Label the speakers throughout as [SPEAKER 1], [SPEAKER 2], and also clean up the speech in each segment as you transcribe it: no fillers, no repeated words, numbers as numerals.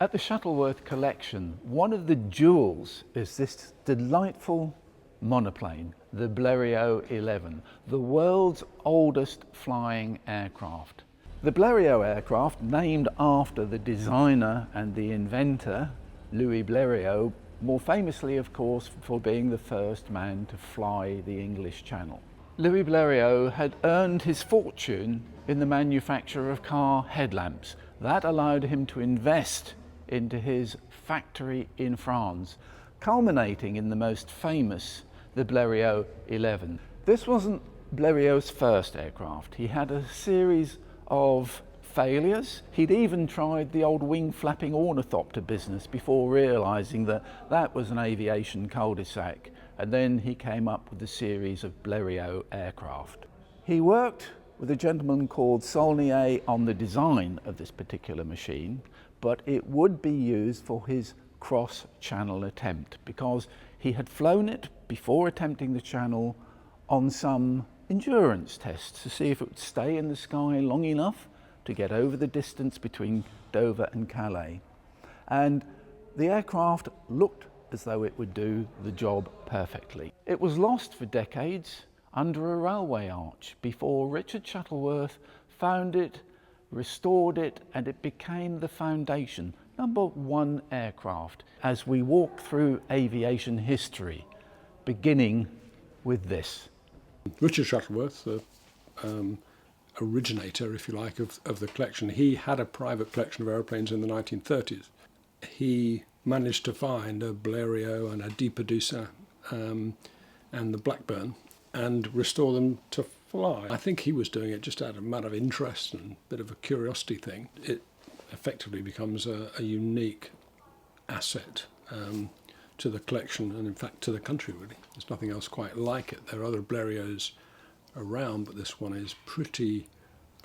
[SPEAKER 1] At the Shuttleworth collection, one of the jewels is this delightful monoplane, the Blériot XI, the world's oldest flying aircraft. The Blériot aircraft, named after the designer and the inventor, Louis Blériot, more famously of course for being the first man to fly the English Channel. Louis Blériot had earned his fortune in the manufacture of car headlamps. That allowed him to invest into his factory in France, culminating in the most famous, the Blériot XI. This wasn't Blériot's first aircraft. He had a series of failures. He'd even tried the old wing flapping ornithopter business before realizing that that was an aviation cul-de-sac, and then he came up with a series of Blériot aircraft. He worked with a gentleman called Saulnier on the design of this particular machine, but it would be used for his cross-channel attempt because he had flown it before attempting the channel on some endurance tests to see if it would stay in the sky long enough to get over the distance between Dover and Calais. And the aircraft looked as though it would do the job perfectly. It was lost for decades under a railway arch before Richard Shuttleworth found it, restored it, and it became the foundation, #1 aircraft, as we walk through aviation history, beginning with this.
[SPEAKER 2] Richard Shuttleworth, the originator, if you like, of the collection, he had a private collection of aeroplanes in the 1930s. He managed to find a Blériot and a De Pedusa and the Blackburn and restore them to fly. I think he was doing it just out of a matter of interest and a bit of a curiosity thing. It effectively becomes a unique asset to the collection and in fact to the country really. There's nothing else quite like it. There are other Blériots around, but this one is pretty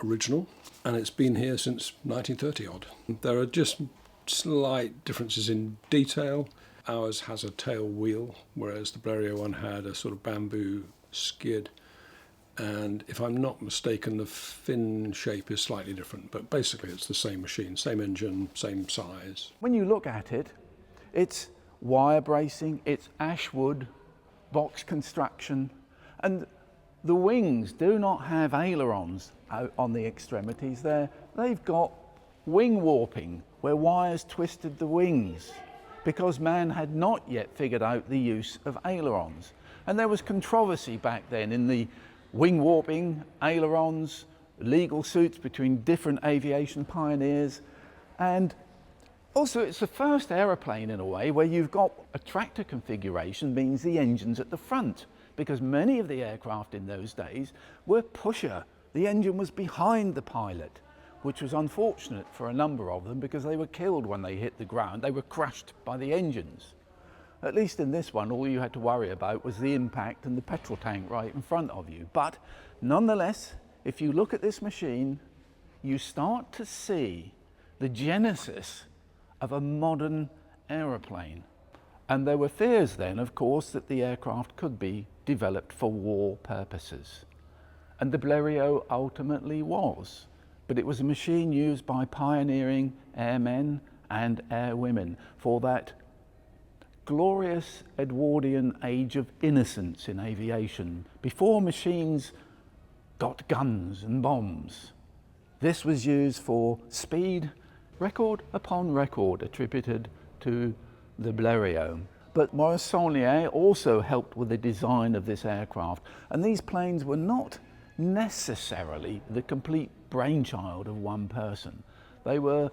[SPEAKER 2] original and it's been here since 1930 odd. There are just slight differences in detail. Ours has a tail wheel, whereas the Blériot one had a sort of bamboo skid. And if I'm not mistaken, the fin shape is slightly different, but basically it's the same machine, same engine, same size.
[SPEAKER 1] When you look at it, it's wire bracing, it's ash wood, box construction, and the wings do not have ailerons out on the extremities there. They've got wing warping, where wires twisted the wings, because man had not yet figured out the use of ailerons. And there was controversy back then in the wing warping, ailerons, legal suits between different aviation pioneers. And also it's the first aeroplane in a way where you've got a tractor configuration, means the engine's at the front, because many of the aircraft in those days were pusher. The engine was behind the pilot, which was unfortunate for a number of them because they were killed when they hit the ground. They were crushed by the engines. At least in this one, all you had to worry about was the impact and the petrol tank right in front of you. But nonetheless, if you look at this machine, you start to see the genesis of a modern aeroplane. And there were fears then, of course, that the aircraft could be developed for war purposes. And the Blériot ultimately was. But it was a machine used by pioneering airmen and airwomen for that glorious Edwardian age of innocence in aviation, before machines got guns and bombs. This was used for speed, record upon record attributed to the Blériot. But Maurice Saulnier also helped with the design of this aircraft, and these planes were not necessarily the complete brainchild of one person. They were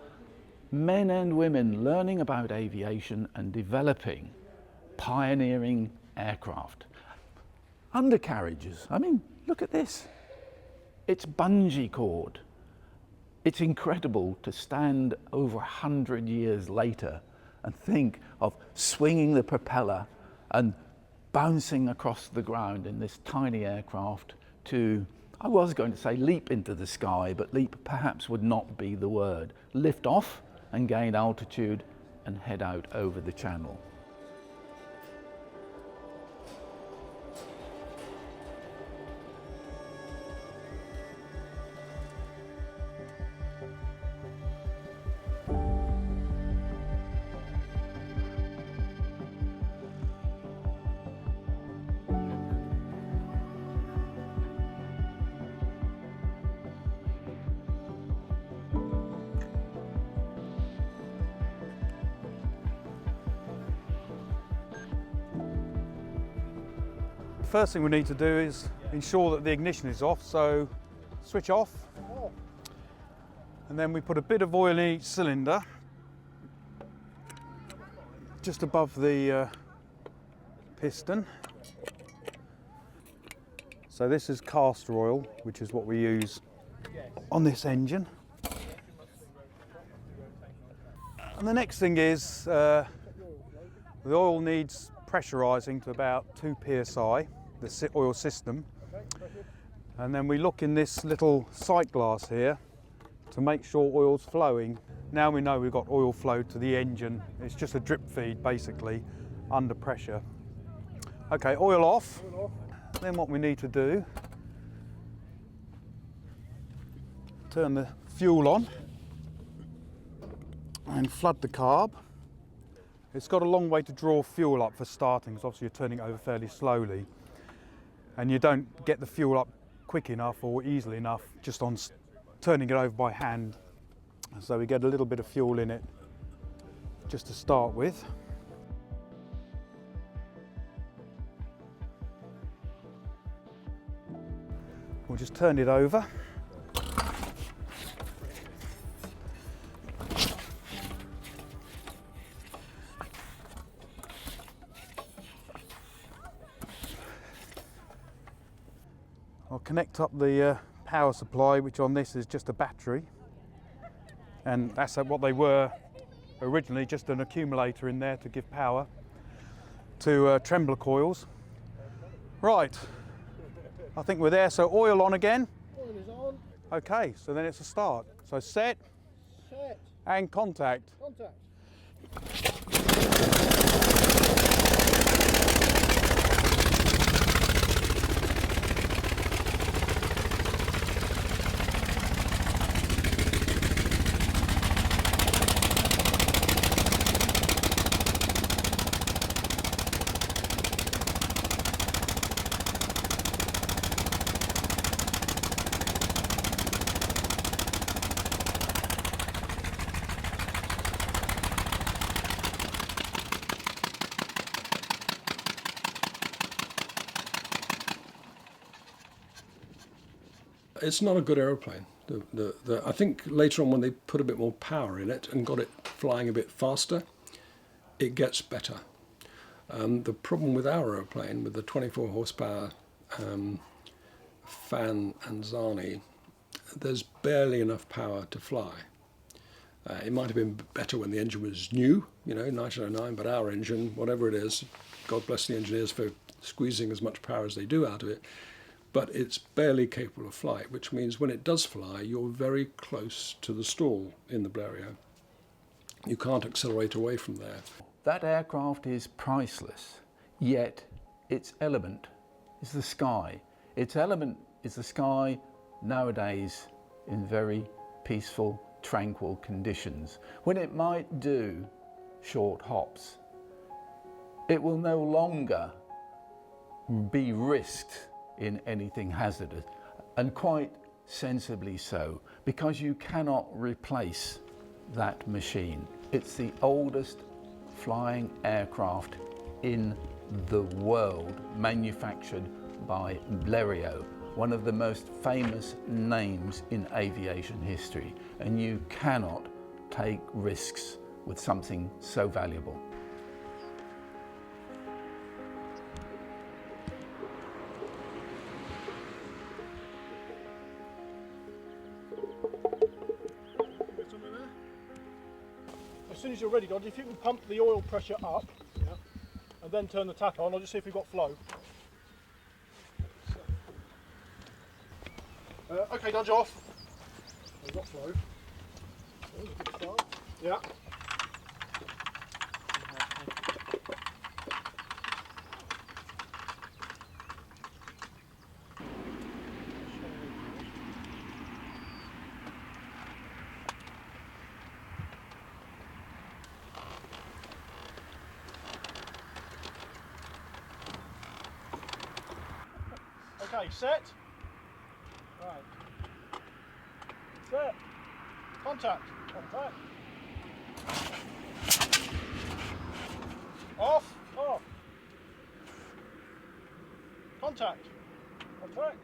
[SPEAKER 1] men and women learning about aviation and developing pioneering aircraft. Undercarriages, I mean, look at this. It's bungee cord. It's incredible to stand over 100 years later and think of swinging the propeller and bouncing across the ground in this tiny aircraft to, I was going to say leap into the sky, but leap perhaps would not be the word. Lift off and gain altitude and head out over the channel.
[SPEAKER 3] first thing we need to do is ensure that the ignition is off, so switch off. And then we put a bit of oil in each cylinder, just above the piston. So this is castor oil, which is what we use on this engine. And the next thing is the oil needs pressurising to about 2 psi, the oil system. And then we look in this little sight glass here to make sure oil's flowing. Now we know we've got oil flow to the engine. It's just a drip feed basically under pressure. Okay, oil off. Then what we need to do, turn the fuel on and flood the carb. It's got a long way to draw fuel up for starting, because obviously you're turning it over fairly slowly, and you don't get the fuel up quick enough or easily enough just on turning it over by hand. So we get a little bit of fuel in it just to start with. We'll just turn it over. I'll connect up the power supply, which on this is just a battery, and that's what they were originally, just an accumulator in there to give power to trembler coils. Right, I think we're there, so oil on again.
[SPEAKER 4] Oil is on.
[SPEAKER 3] Okay, so then it's a start. So set, and contact.
[SPEAKER 4] Contact.
[SPEAKER 2] It's not a good aeroplane. I think later on when they put a bit more power in it and got it flying a bit faster, it gets better. The problem with our aeroplane, with the 24 horsepower fan and Zani, there's barely enough power to fly. It might have been better when the engine was new, 1909, but our engine, whatever it is, God bless the engineers for squeezing as much power as they do out of it, but it's barely capable of flight, which means when it does fly, you're very close to the stall in the Blériot. You can't accelerate away from there.
[SPEAKER 1] That aircraft is priceless, yet its element is the sky. Its element is the sky nowadays in very peaceful, tranquil conditions. When it might do short hops, it will no longer be risked in anything hazardous, and quite sensibly so, because you cannot replace that machine. It's the oldest flying aircraft in the world, manufactured by Blériot, one of the most famous names in aviation history, and you cannot take risks with something so valuable.
[SPEAKER 4] As soon as you're ready, Dodge, if you can pump the oil pressure up, and then turn the tap on, I'll just see if we've got flow. Okay, Dodge off. We've got flow. That was a good start. Yeah. Okay, set. Right. Set. Contact. Contact. Off. Off. Contact. contact.
[SPEAKER 2] Contact.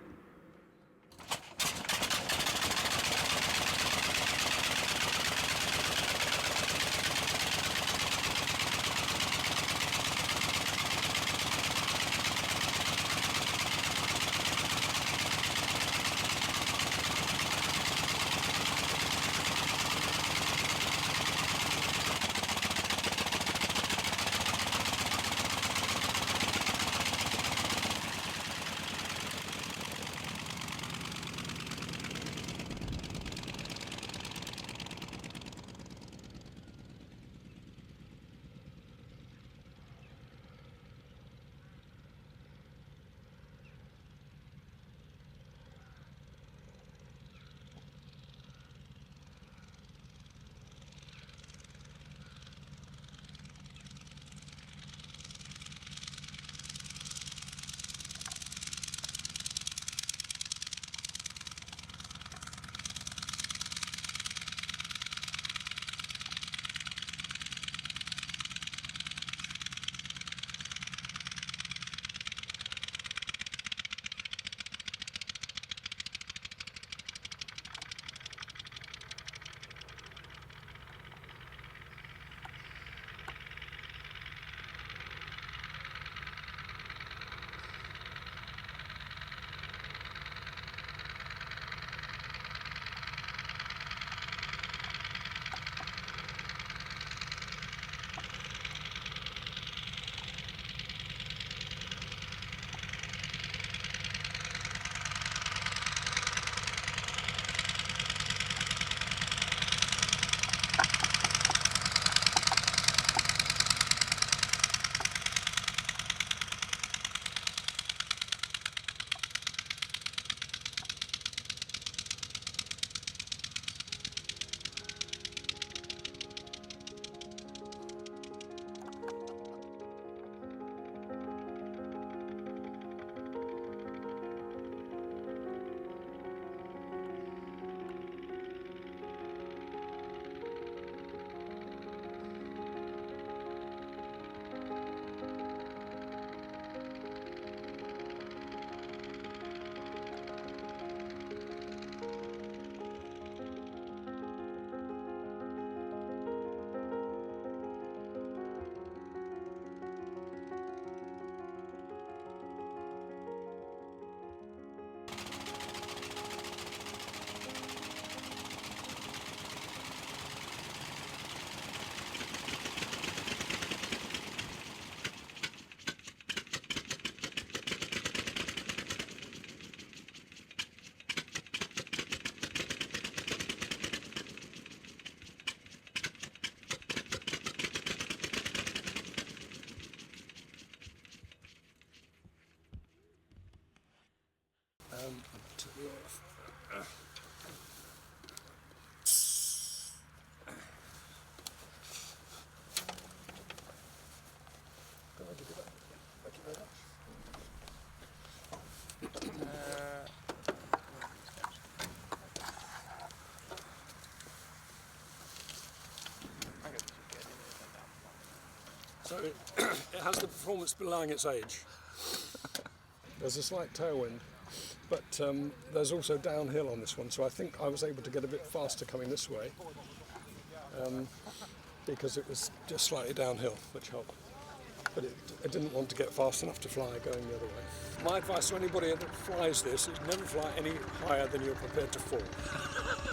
[SPEAKER 2] So it has the performance belying its age. There's a slight tailwind, but there's also downhill on this one, so I think I was able to get a bit faster coming this way because it was just slightly downhill, which helped. But it didn't want to get fast enough to fly going the other way. My advice to anybody that flies this is never fly any higher than you're prepared to fall.